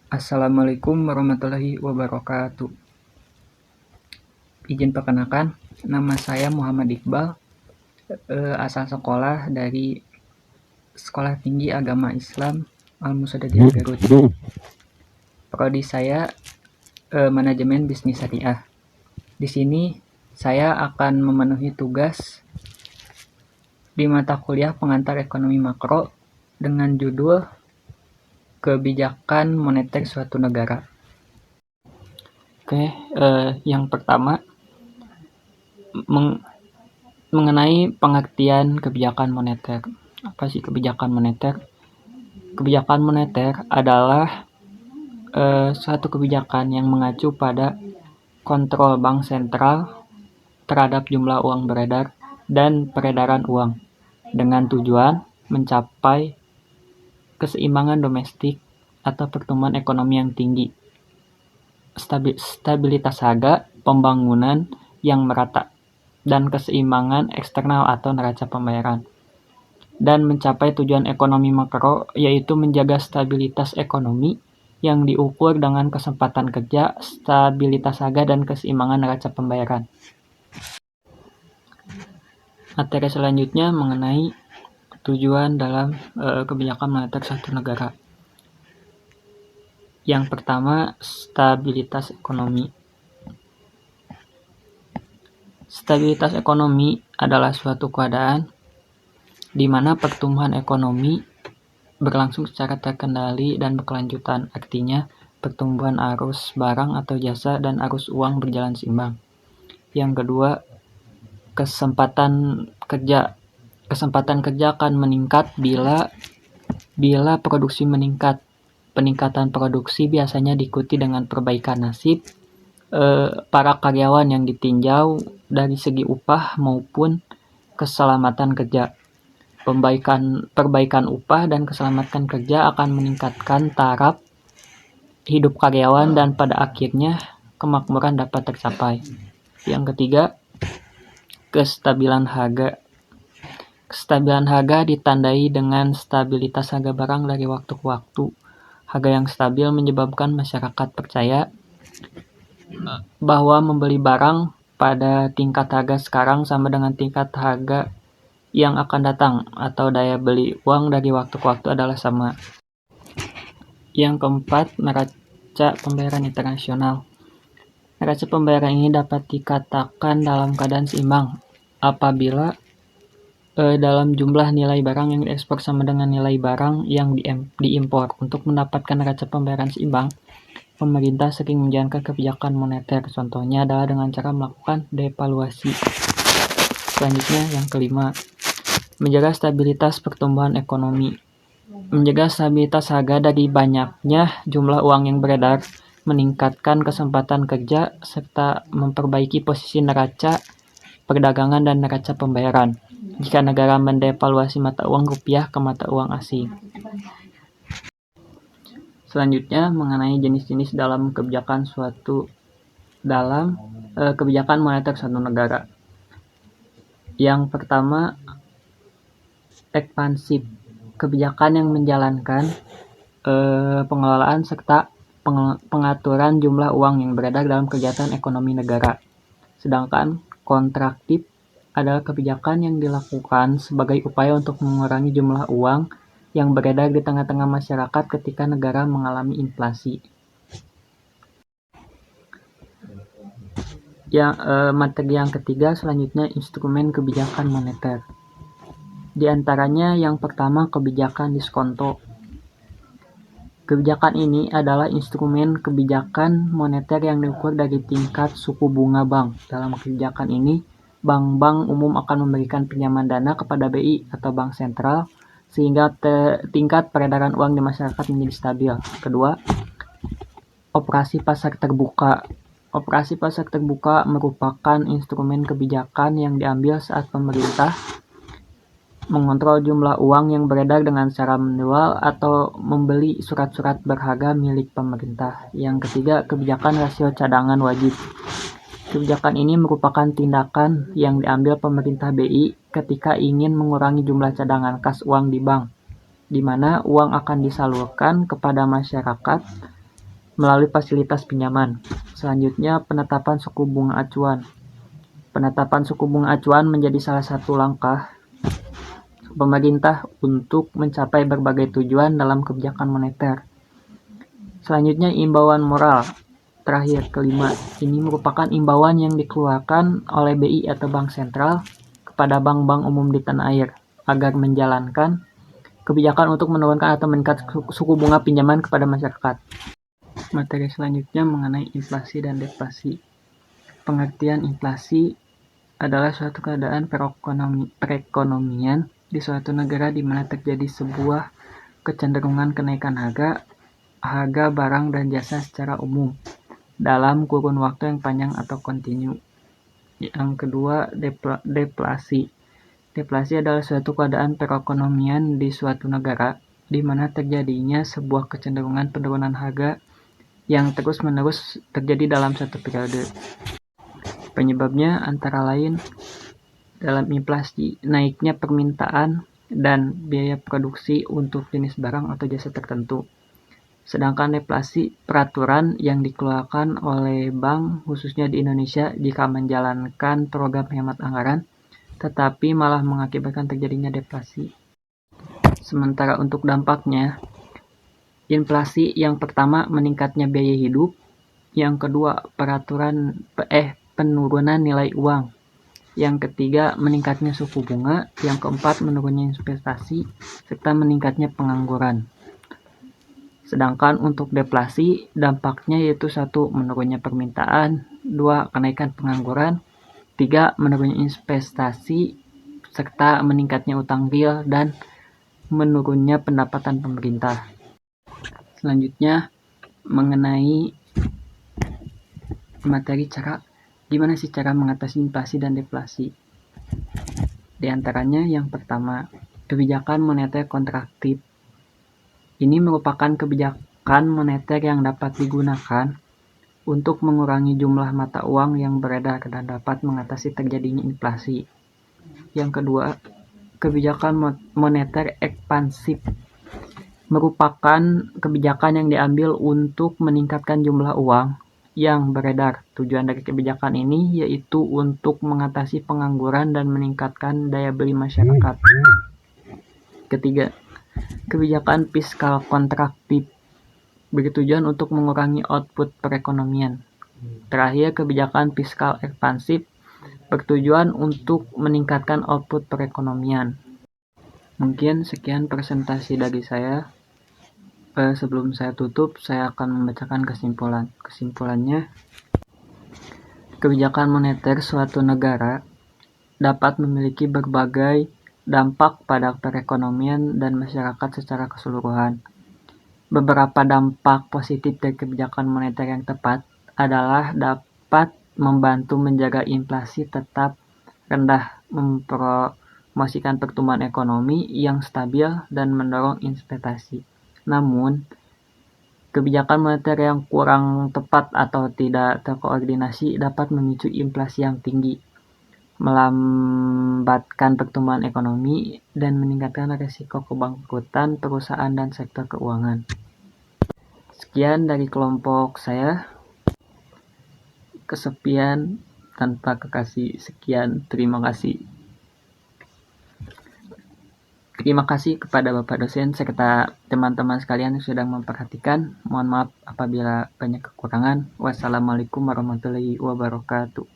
Assalamualaikum warahmatullahi wabarakatuh. Izin perkenalkan, nama saya Muhammad Iqbal, asal sekolah dari Sekolah Tinggi Agama Islam Al-Musaddiqiyah Garut. Prodi saya Manajemen Bisnis Syariah. Di sini saya akan memenuhi tugas di mata kuliah pengantar ekonomi makro dengan judul Kebijakan Moneter Suatu Negara. Oke, yang pertama mengenai pengertian kebijakan moneter. Apa sih kebijakan moneter? Kebijakan moneter adalah suatu kebijakan yang mengacu pada kontrol bank sentral terhadap jumlah uang beredar dan peredaran uang dengan tujuan mencapai keseimbangan domestik atau pertumbuhan ekonomi yang tinggi, stabilitas harga, pembangunan yang merata, dan keseimbangan eksternal atau neraca pembayaran. Dan mencapai tujuan ekonomi makro, yaitu menjaga stabilitas ekonomi yang diukur dengan kesempatan kerja, stabilitas harga, dan keseimbangan neraca pembayaran. Materi selanjutnya mengenai tujuan dalam kebijakan moneter suatu negara. Yang pertama, stabilitas ekonomi. Stabilitas ekonomi adalah suatu keadaan di mana pertumbuhan ekonomi berlangsung secara terkendali dan berkelanjutan. Artinya, pertumbuhan arus barang atau jasa dan arus uang berjalan seimbang. Yang kedua, kesempatan kerja. Kesempatan kerja akan meningkat bila produksi meningkat. Peningkatan produksi biasanya diikuti dengan perbaikan nasib para karyawan yang ditinjau dari segi upah maupun keselamatan kerja. Perbaikan upah dan keselamatan kerja akan meningkatkan taraf hidup karyawan dan pada akhirnya kemakmuran dapat tercapai. Yang ketiga, kestabilan harga. Kestabilan harga ditandai dengan stabilitas harga barang dari waktu ke waktu. Harga yang stabil menyebabkan masyarakat percaya bahwa membeli barang pada tingkat harga sekarang sama dengan tingkat harga yang akan datang, atau daya beli uang dari waktu ke waktu adalah sama. Yang keempat, neraca pembayaran internasional. Neraca pembayaran ini dapat dikatakan dalam keadaan seimbang apabila dalam jumlah nilai barang yang diekspor sama dengan nilai barang yang diimpor. Untuk mendapatkan neraca pembayaran seimbang, pemerintah sering menjalankan kebijakan moneter. Contohnya adalah dengan cara melakukan devaluasi. Selanjutnya, yang kelima, menjaga stabilitas pertumbuhan ekonomi. Menjaga stabilitas harga dari banyaknya jumlah uang yang beredar, meningkatkan kesempatan kerja, serta memperbaiki posisi neraca perdagangan dan neraca pembayaran jika negara mendevaluasi mata uang rupiah ke mata uang asing. Selanjutnya, mengenai jenis-jenis dalam kebijakan kebijakan moneter suatu negara. Yang pertama, ekspansif. Kebijakan yang menjalankan pengelolaan serta pengaturan jumlah uang yang beredar dalam kegiatan ekonomi negara. Sedangkan kontraktif adalah kebijakan yang dilakukan sebagai upaya untuk mengurangi jumlah uang yang beredar di tengah-tengah masyarakat ketika negara mengalami inflasi. Materi yang ketiga selanjutnya instrumen kebijakan moneter. Di antaranya yang pertama kebijakan diskonto. Kebijakan ini adalah instrumen kebijakan moneter yang diukur dari tingkat suku bunga bank. Dalam kebijakan ini, bank-bank umum akan memberikan pinjaman dana kepada BI atau bank sentral sehingga tingkat peredaran uang di masyarakat menjadi stabil. Kedua, operasi pasar terbuka. Operasi pasar terbuka merupakan instrumen kebijakan yang diambil saat pemerintah mengontrol jumlah uang yang beredar dengan cara menjual atau membeli surat-surat berharga milik pemerintah. Yang ketiga, kebijakan rasio cadangan wajib. Kebijakan ini merupakan tindakan yang diambil pemerintah BI ketika ingin mengurangi jumlah cadangan kas uang di bank, di mana uang akan disalurkan kepada masyarakat melalui fasilitas pinjaman. Selanjutnya, penetapan suku bunga acuan. Penetapan suku bunga acuan menjadi salah satu langkah pemerintah untuk mencapai berbagai tujuan dalam kebijakan moneter. Selanjutnya, imbauan moral. Terakhir, kelima, ini merupakan imbauan yang dikeluarkan oleh BI atau Bank Sentral kepada bank-bank umum di tanah air agar menjalankan kebijakan untuk menurunkan atau meningkatkan suku bunga pinjaman kepada masyarakat. Materi selanjutnya mengenai inflasi dan deflasi. Pengertian inflasi adalah suatu keadaan perekonomian di suatu negara di mana terjadi sebuah kecenderungan kenaikan harga barang dan jasa secara umum dalam kurun waktu yang panjang atau kontinu. Yang kedua, deflasi. Deflasi adalah suatu keadaan perekonomian di suatu negara di mana terjadinya sebuah kecenderungan penurunan harga yang terus-menerus terjadi dalam satu periode. Penyebabnya antara lain dalam inflasi naiknya permintaan dan biaya produksi untuk jenis barang atau jasa tertentu. Sedangkan deflasi peraturan yang dikeluarkan oleh bank khususnya di Indonesia jika menjalankan program hemat anggaran tetapi malah mengakibatkan terjadinya deflasi. Sementara untuk dampaknya, inflasi yang pertama meningkatnya biaya hidup, yang kedua penurunan nilai uang, yang ketiga meningkatnya suku bunga, yang keempat menurunnya investasi, serta meningkatnya pengangguran. Sedangkan untuk deflasi, dampaknya yaitu 1. Menurunnya permintaan, 2. Kenaikan pengangguran, 3. Menurunnya investasi, serta meningkatnya utang real dan menurunnya pendapatan pemerintah. Selanjutnya, mengenai materi gimana sih cara mengatasi inflasi dan deflasi. Di antaranya yang pertama, kebijakan moneter kontraktif. Ini merupakan kebijakan moneter yang dapat digunakan untuk mengurangi jumlah mata uang yang beredar dan dapat mengatasi terjadinya inflasi. Yang kedua, kebijakan moneter ekspansif merupakan kebijakan yang diambil untuk meningkatkan jumlah uang yang beredar. Tujuan dari kebijakan ini yaitu untuk mengatasi pengangguran dan meningkatkan daya beli masyarakat. Ketiga, kebijakan fiskal kontraktif bertujuan untuk mengurangi output perekonomian. Terakhir, kebijakan fiskal ekspansif bertujuan untuk meningkatkan output perekonomian. Mungkin sekian presentasi dari saya. Sebelum saya tutup, saya akan membacakan kesimpulannya. Kebijakan moneter suatu negara dapat memiliki berbagai dampak pada perekonomian dan masyarakat secara keseluruhan. Beberapa dampak positif dari kebijakan moneter yang tepat adalah dapat membantu menjaga inflasi tetap rendah, mempromosikan pertumbuhan ekonomi yang stabil, dan mendorong investasi. Namun, kebijakan moneter yang kurang tepat atau tidak terkoordinasi dapat memicu inflasi yang tinggi, melambatkan pertumbuhan ekonomi, dan meningkatkan risiko kebangkrutan perusahaan dan sektor keuangan. Sekian dari kelompok saya. Kesepian tanpa kekasih. Sekian, terima kasih. Terima kasih kepada Bapak dosen serta teman-teman sekalian yang sudah memperhatikan. Mohon maaf apabila banyak kekurangan. Wassalamualaikum warahmatullahi wabarakatuh.